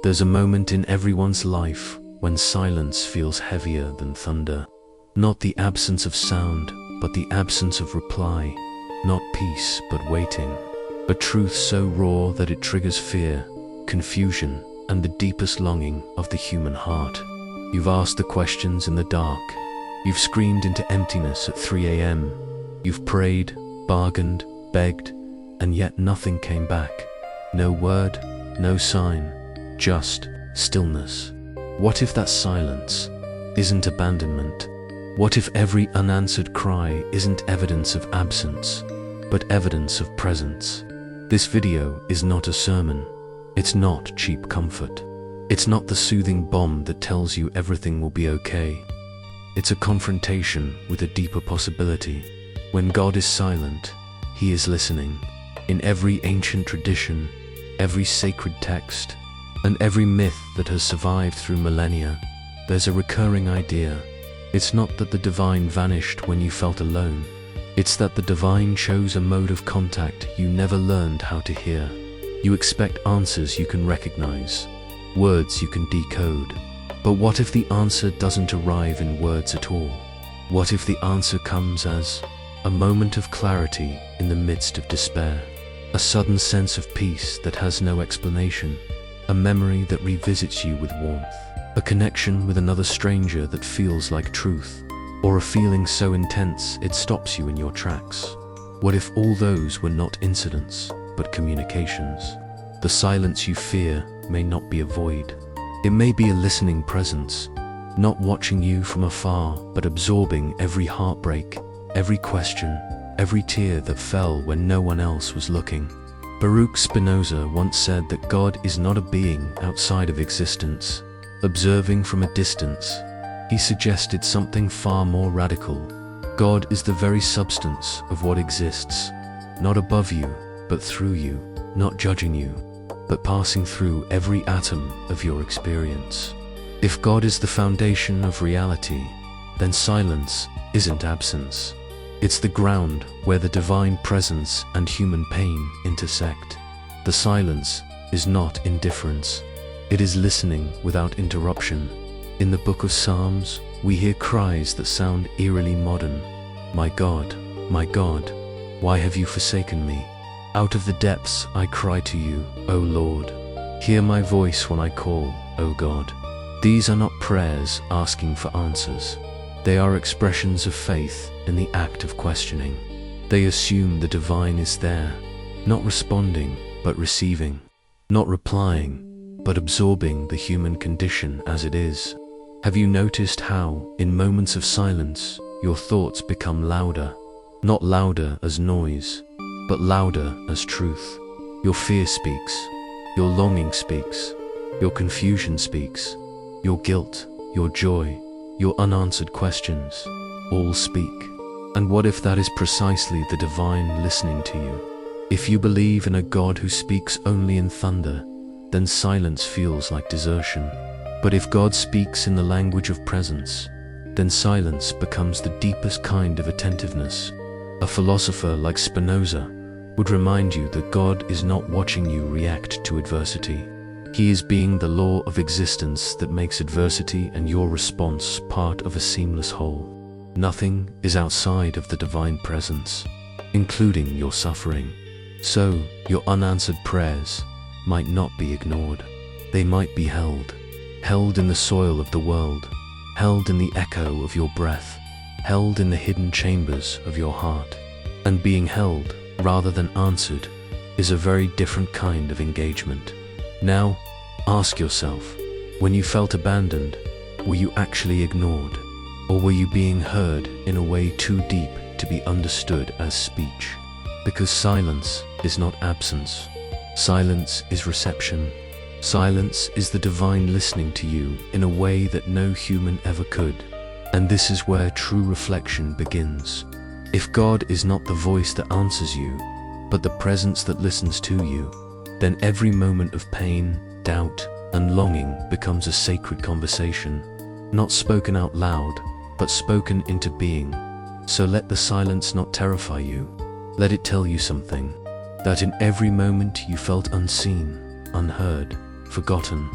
There's a moment in everyone's life when silence feels heavier than thunder. Not the absence of sound, but the absence of reply. Not peace, but waiting. A truth so raw that it triggers fear, confusion, and the deepest longing of the human heart. You've asked the questions in the dark. You've screamed into emptiness at 3 a.m. You've prayed, bargained, begged, and yet nothing came back. No word, no sign, just stillness. What if that silence isn't abandonment? What if every unanswered cry isn't evidence of absence, but evidence of presence? This video is not a sermon. It's not cheap comfort. It's not the soothing bomb that tells you everything will be okay. It's a confrontation with a deeper possibility. When God is silent, He is listening. In every ancient tradition, every sacred text, and every myth that has survived through millennia, there's a recurring idea. It's not that the divine vanished when you felt alone. It's that the divine chose a mode of contact you never learned how to hear. You expect answers you can recognize, words you can decode. But what if the answer doesn't arrive in words at all? What if the answer comes as a moment of clarity in the midst of despair? A sudden sense of peace that has no explanation. A memory that revisits you with warmth. A connection with another stranger that feels like truth. Or a feeling so intense it stops you in your tracks. What if all those were not incidents, but communications? The silence you fear may not be a void. It may be a listening presence, not watching you from afar, but absorbing every heartbreak, every question, every tear that fell when no one else was looking. Baruch Spinoza once said that God is not a being outside of existence, observing from a distance. He suggested something far more radical. God is the very substance of what exists, not above you, but through you, not judging you, but passing through every atom of your experience. If God is the foundation of reality, then silence isn't absence. It's the ground where the divine presence and human pain intersect. The silence is not indifference. It is listening without interruption. In the book of Psalms, we hear cries that sound eerily modern. My God, why have you forsaken me? Out of the depths I cry to you, O Lord. Hear my voice when I call, O God. These are not prayers asking for answers. They are expressions of faith in the act of questioning. They assume the divine is there, not responding, but receiving, not replying, but absorbing the human condition as it is. Have you noticed how, in moments of silence, your thoughts become louder? Not louder as noise, but louder as truth. Your fear speaks, your longing speaks, your confusion speaks, your guilt, your joy, your unanswered questions, all speak. And what if that is precisely the divine listening to you? If you believe in a God who speaks only in thunder, then silence feels like desertion. But if God speaks in the language of presence, then silence becomes the deepest kind of attentiveness. A philosopher like Spinoza would remind you that God is not watching you react to adversity. He is being the law of existence that makes adversity and your response part of a seamless whole. Nothing is outside of the divine presence, including your suffering. So, your unanswered prayers might not be ignored. They might be held in the soil of the world, held in the echo of your breath, held in the hidden chambers of your heart. And being held, rather than answered, is a very different kind of engagement. Now, ask yourself, when you felt abandoned, were you actually ignored? Or were you being heard in a way too deep to be understood as speech? Because silence is not absence. Silence is reception. Silence is the divine listening to you in a way that no human ever could. And this is where true reflection begins. If God is not the voice that answers you, but the presence that listens to you, then every moment of pain, doubt, and longing becomes a sacred conversation, not spoken out loud, but spoken into being. So let the silence not terrify you. Let it tell you something, that in every moment you felt unseen, unheard, forgotten,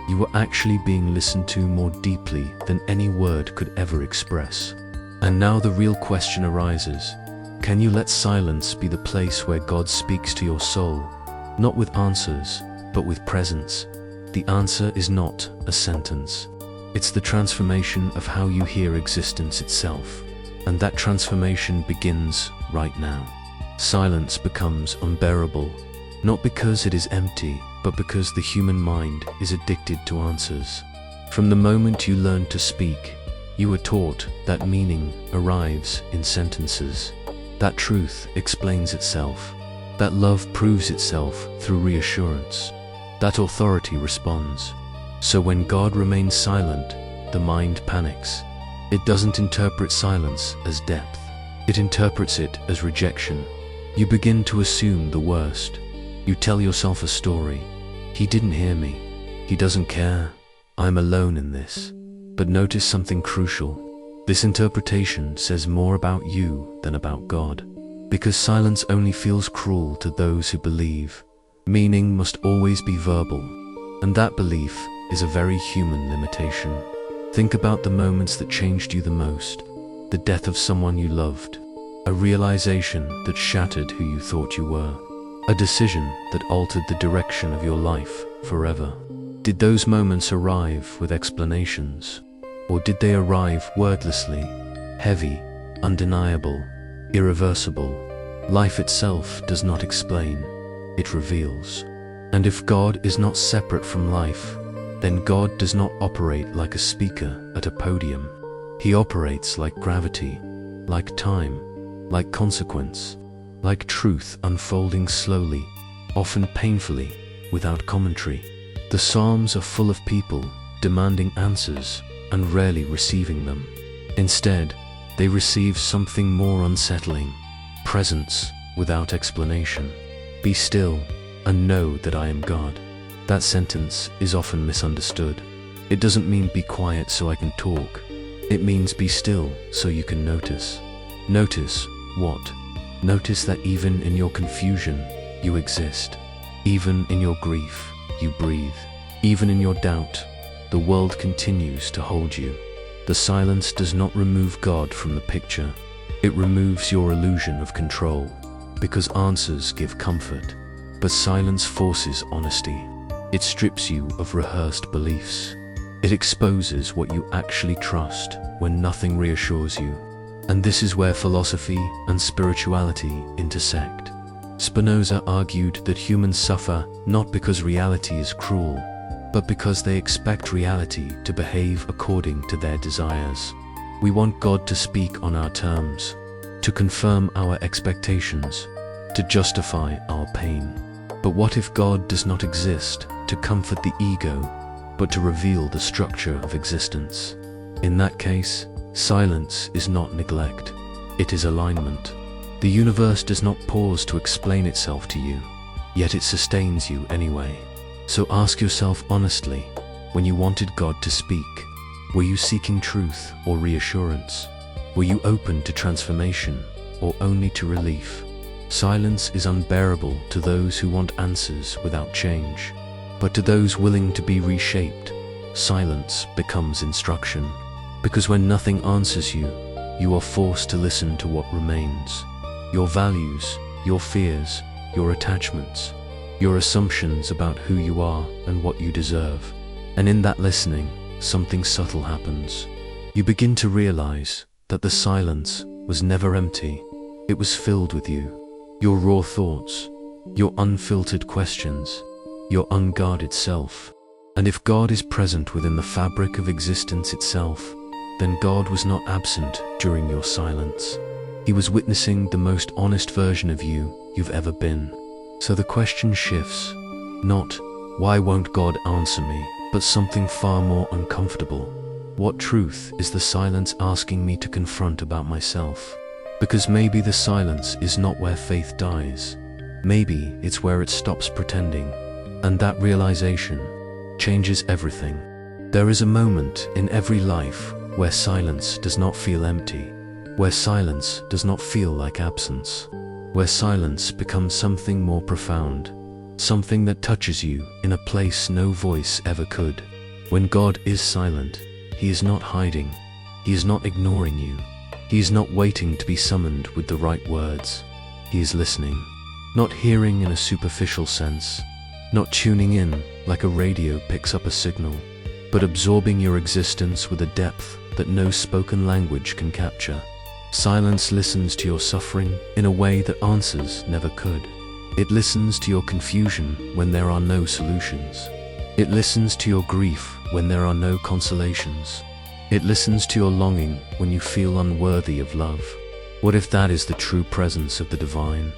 You were actually being listened to more deeply than any word could ever express. And now the real question arises. Can you let silence be the place where God speaks to your soul? Not with answers, but with presence. The answer is not a sentence. It's the transformation of how you hear existence itself. And that transformation begins right now. Silence becomes unbearable, not because it is empty, but because the human mind is addicted to answers. From the moment you learn to speak, you were taught that meaning arrives in sentences, that truth explains itself, that love proves itself through reassurance, that authority responds. So when God remains silent, the mind panics. It doesn't interpret silence as depth. It interprets it as rejection. You begin to assume the worst. You tell yourself a story. He didn't hear me. He doesn't care. I'm alone in this. But notice something crucial. This interpretation says more about you than about God. Because silence only feels cruel to those who believe. Meaning must always be verbal. And that belief is a very human limitation. Think about the moments that changed you the most. The death of someone you loved. A realization that shattered who you thought you were. A decision that altered the direction of your life forever. Did those moments arrive with explanations? Or did they arrive wordlessly, heavy, undeniable, irreversible? Life itself does not explain, it reveals. And if God is not separate from life, then God does not operate like a speaker at a podium. He operates like gravity, like time, like consequence, like truth unfolding slowly, often painfully, without commentary. The Psalms are full of people demanding answers and rarely receiving them. Instead, they receive something more unsettling, presence without explanation. Be still and know that I am God. That sentence is often misunderstood. It doesn't mean be quiet so I can talk. It means be still so you can notice. Notice what? Notice that even in your confusion, you exist. Even in your grief, you breathe. Even in your doubt, the world continues to hold you. The silence does not remove God from the picture. It removes your illusion of control, because answers give comfort. But silence forces honesty. It strips you of rehearsed beliefs. It exposes what you actually trust when nothing reassures you. And this is where philosophy and spirituality intersect. Spinoza argued that humans suffer not because reality is cruel, but because they expect reality to behave according to their desires. We want God to speak on our terms, to confirm our expectations, to justify our pain. But what if God does not exist to comfort the ego, but to reveal the structure of existence? In that case, silence is not neglect, it is alignment. The universe does not pause to explain itself to you, yet it sustains you anyway. So ask yourself honestly, when you wanted God to speak, were you seeking truth or reassurance? Were you open to transformation or only to relief? Silence is unbearable to those who want answers without change. But to those willing to be reshaped, silence becomes instruction. Because when nothing answers you, you are forced to listen to what remains. Your values, your fears, your attachments, your assumptions about who you are and what you deserve. And in that listening, something subtle happens. You begin to realize that the silence was never empty. It was filled with you. Your raw thoughts, your unfiltered questions, your unguarded self. And if God is present within the fabric of existence itself, then God was not absent during your silence. He was witnessing the most honest version of you you've ever been. So the question shifts, not, why won't God answer me, but something far more uncomfortable. What truth is the silence asking me to confront about myself? Because maybe the silence is not where faith dies. Maybe it's where it stops pretending. And that realization changes everything. There is a moment in every life where silence does not feel empty, where silence does not feel like absence, where silence becomes something more profound, something that touches you in a place no voice ever could. When God is silent, He is not hiding. He is not ignoring you. He is not waiting to be summoned with the right words. He is listening, not hearing in a superficial sense, not tuning in like a radio picks up a signal, but absorbing your existence with a depth that no spoken language can capture. Silence listens to your suffering in a way that answers never could. It listens to your confusion when there are no solutions. It listens to your grief when there are no consolations. It listens to your longing when you feel unworthy of love. What if that is the true presence of the divine?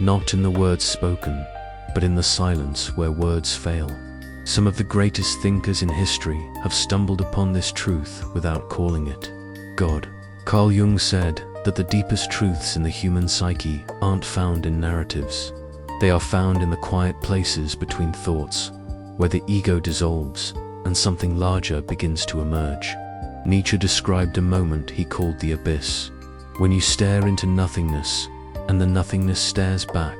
Not in the words spoken, but in the silence where words fail. Some of the greatest thinkers in history have stumbled upon this truth without calling it God. Carl Jung said that the deepest truths in the human psyche aren't found in narratives. They are found in the quiet places between thoughts, where the ego dissolves and something larger begins to emerge. Nietzsche described a moment he called the abyss, when you stare into nothingness and the nothingness stares back.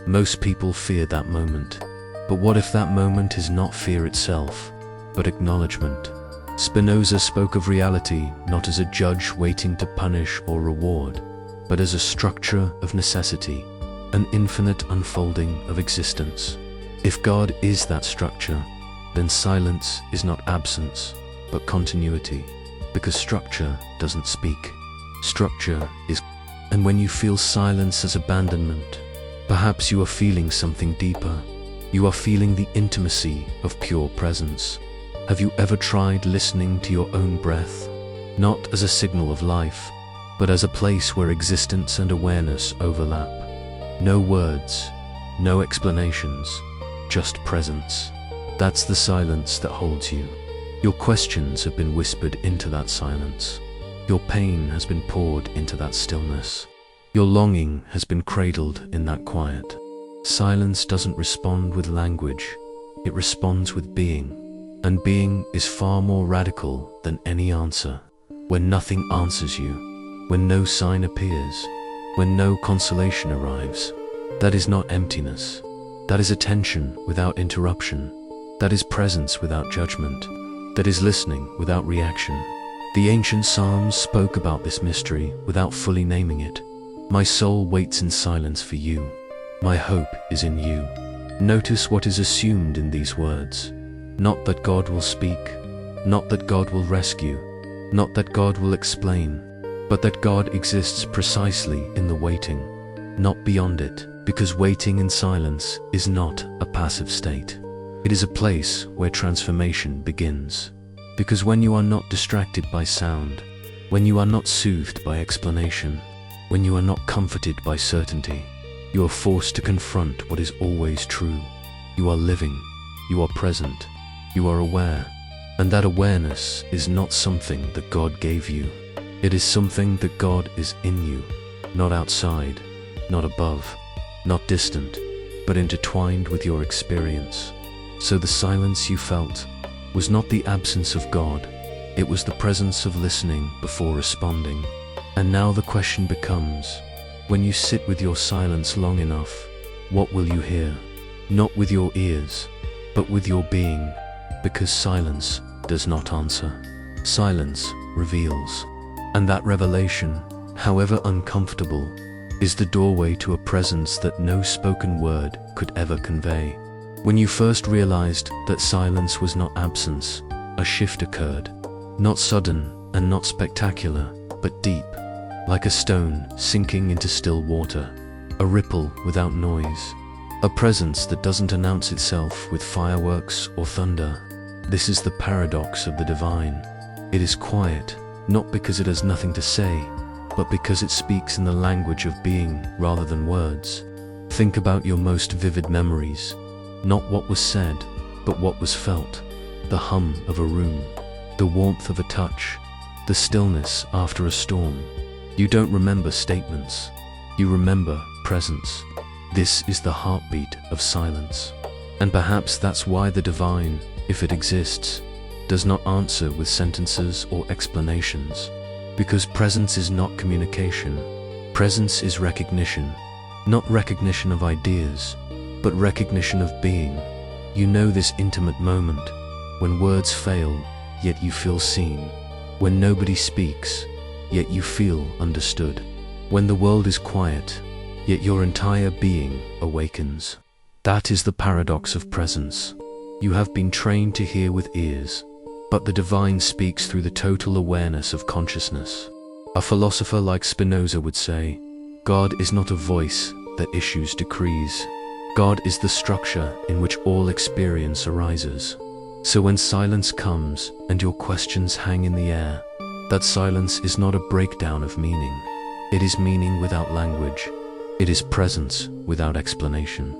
Most people fear that moment. But what if that moment is not fear itself, but acknowledgement? Spinoza spoke of reality not as a judge waiting to punish or reward, but as a structure of necessity, an infinite unfolding of existence. If God is that structure, then silence is not absence, but continuity, because structure doesn't speak. Structure is. And when you feel silence as abandonment, perhaps you are feeling something deeper. You are feeling the intimacy of pure presence. Have you ever tried listening to your own breath, not as a signal of life, but as a place where existence and awareness overlap? No words, no explanations, just presence. That's the silence that holds you. Your questions have been whispered into that silence. Your pain has been poured into that stillness. Your longing has been cradled in that quiet. Silence doesn't respond with language, it responds with being. And being is far more radical than any answer. When nothing answers you, when no sign appears, when no consolation arrives, that is not emptiness. That is attention without interruption. That is presence without judgment. That is listening without reaction. The ancient Psalms spoke about this mystery without fully naming it. My soul waits in silence for you. My hope is in you. Notice what is assumed in these words. Not that God will speak, not that God will rescue, not that God will explain, but that God exists precisely in the waiting, not beyond it, because waiting in silence is not a passive state. It is a place where transformation begins. Because when you are not distracted by sound, when you are not soothed by explanation, when you are not comforted by certainty, you are forced to confront what is always true. You are living, you are present, you are aware, and that awareness is not something that God gave you. It is something that God is in you, not outside, not above, not distant, but intertwined with your experience. So the silence you felt was not the absence of God, it was the presence of listening before responding. And now the question becomes, when you sit with your silence long enough, what will you hear? Not with your ears, but with your being, because silence does not answer. Silence reveals. And that revelation, however uncomfortable, is the doorway to a presence that no spoken word could ever convey. When you first realized that silence was not absence, a shift occurred. Not sudden and not spectacular, but deep, like a stone sinking into still water, a ripple without noise, a presence that doesn't announce itself with fireworks or thunder. This is the paradox of the divine. It is quiet, not because it has nothing to say, but because it speaks in the language of being rather than words. Think about your most vivid memories, not what was said, but what was felt. The hum of a room, the warmth of a touch, the stillness after a storm. You don't remember statements, you remember presence. This is the heartbeat of silence. And perhaps that's why the divine, if it exists, does not answer with sentences or explanations. Because presence is not communication. Presence is recognition. Not recognition of ideas, but recognition of being. You know this intimate moment, When words fail, yet you feel seen. When nobody speaks, yet you feel understood. When the world is quiet, yet your entire being awakens. That is the paradox of presence. You have been trained to hear with ears, but the divine speaks through the total awareness of consciousness. A philosopher like Spinoza would say, God is not a voice that issues decrees. God is the structure in which all experience arises. So when silence comes and your questions hang in the air, that silence is not a breakdown of meaning. It is meaning without language. It is presence without explanation.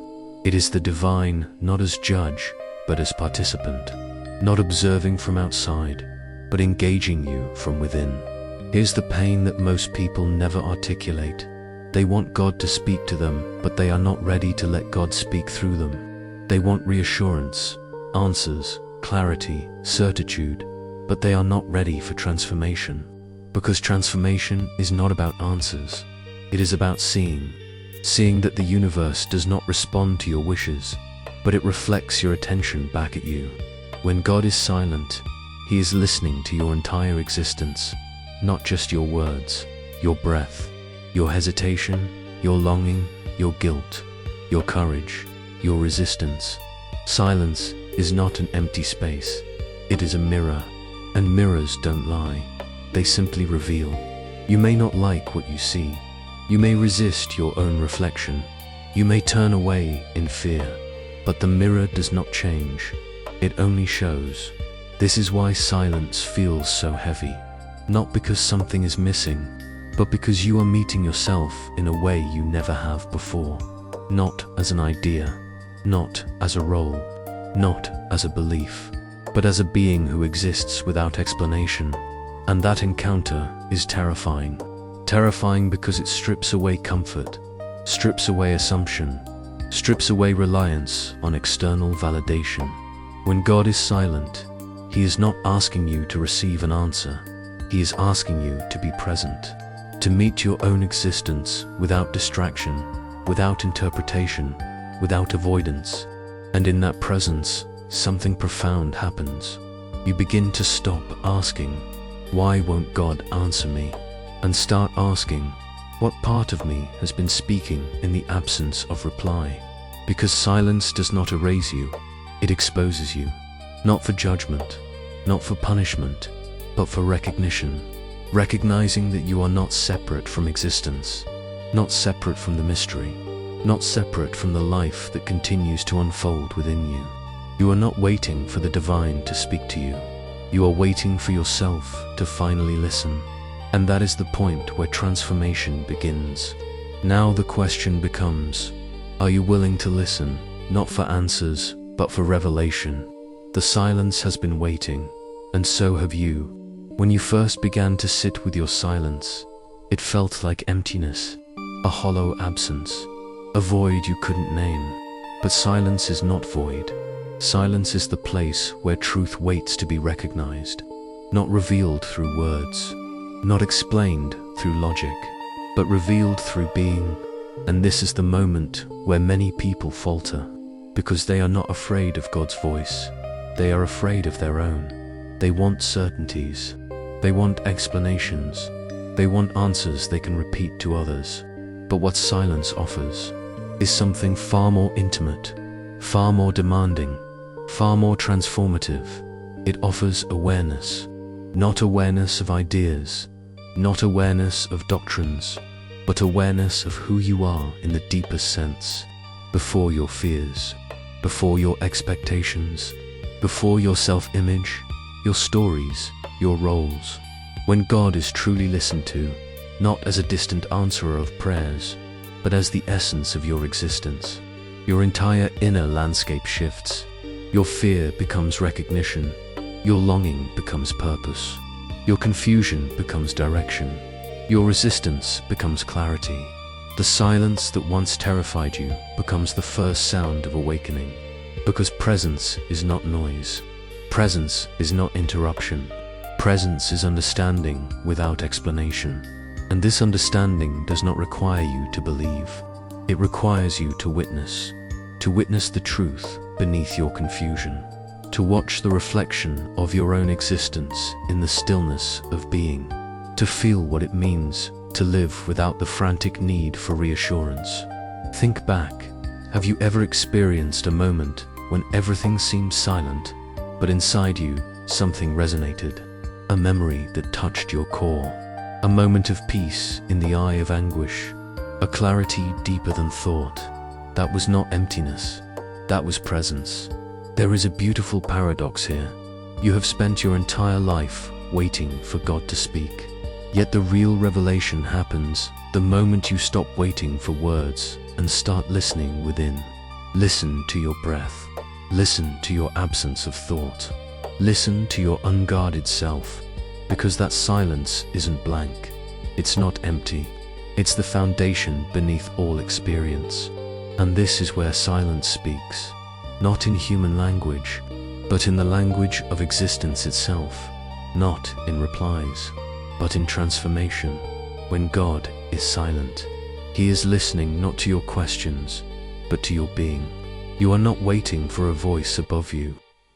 It is the divine not as judge, but as participant, not observing from outside, but engaging you from within. Here's the pain that most people never articulate. They want God to speak to them, but they are not ready to let God speak through them. They want reassurance, answers, clarity, certitude, but they are not ready for transformation. Because transformation is not about answers. It is about seeing that the universe does not respond to your wishes, but it reflects your attention back at you. When God is silent, He is listening to your entire existence, not just your words, your breath, your hesitation, your longing, your guilt, your courage, your resistance. Silence is not an empty space. It is a mirror, and mirrors don't lie. They simply reveal. You may not like what you see. You may resist your own reflection. You may turn away in fear, but the mirror does not change. It only shows. This is why silence feels so heavy. Not because something is missing, but because you are meeting yourself in a way you never have before. Not as an idea, not as a role, not as a belief, but as a being who exists without explanation. And that encounter is terrifying. Terrifying because it strips away comfort, strips away assumption, strips away reliance on external validation. When God is silent, He is not asking you to receive an answer. He is asking you to be present, to meet your own existence without distraction, without interpretation, without avoidance. And in that presence, something profound happens. You begin to stop asking, "Why won't God answer me?" and start asking, "What part of me has been speaking in the absence of reply?" Because silence does not erase you, it exposes you, not for judgment, not for punishment, but for recognition. Recognizing that you are not separate from existence, not separate from the mystery, not separate from the life that continues to unfold within you. You are not waiting for the divine to speak to you. You are waiting for yourself to finally listen. And that is the point where transformation begins. Now the question becomes, are you willing to listen, not for answers, but for revelation? The silence has been waiting, and so have you. When you first began to sit with your silence, it felt like emptiness, a hollow absence, a void you couldn't name. But silence is not void. Silence is the place where truth waits to be recognized, not revealed through words, not explained through logic, but revealed through being. And this is the moment where many people falter, because they are not afraid of God's voice. They are afraid of their own. They want certainties. They want explanations. They want answers they can repeat to others. But what silence offers is something far more intimate, far more demanding, far more transformative. It offers awareness, not awareness of ideas, not awareness of doctrines, but awareness of who you are in the deepest sense, before your fears, before your expectations, before your self-image, your stories, your roles. When God is truly listened to, not as a distant answerer of prayers, but as the essence of your existence, your entire inner landscape shifts. Your fear becomes recognition. Your longing becomes purpose. Your confusion becomes direction. Your resistance becomes clarity. The silence that once terrified you becomes the first sound of awakening. Because presence is not noise. Presence is not interruption. Presence is understanding without explanation. And this understanding does not require you to believe. It requires you to witness the truth beneath your confusion, to watch the reflection of your own existence in the stillness of being, to feel what it means to live without the frantic need for reassurance. Think back. Have you ever experienced a moment when everything seemed silent, but inside you something resonated? A memory that touched your core, a moment of peace in the eye of anguish, a clarity deeper than thought. That was not emptiness, that was presence. There is a beautiful paradox here. You have spent your entire life waiting for God to speak. Yet the real revelation happens the moment you stop waiting for words and start listening within. Listen to your breath. Listen to your absence of thought. Listen to your unguarded self, because that silence isn't blank. It's not empty. It's the foundation beneath all experience. And this is where silence speaks, not in human language, but in the language of existence itself, not in replies, but in transformation. When God is silent, He is listening not to your questions, but to your being. You are not waiting for a voice above you.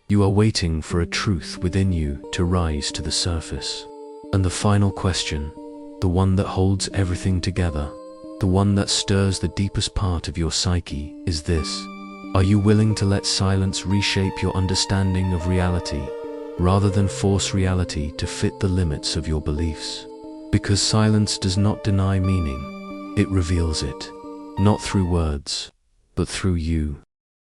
You are waiting for a truth within you to rise to the surface. And the final question, the one that holds everything together, the one that stirs the deepest part of your psyche, is this: are you willing to let silence reshape your understanding of reality, rather than force reality to fit the limits of your beliefs? Because silence does not deny meaning, it reveals it, not through words, but through you.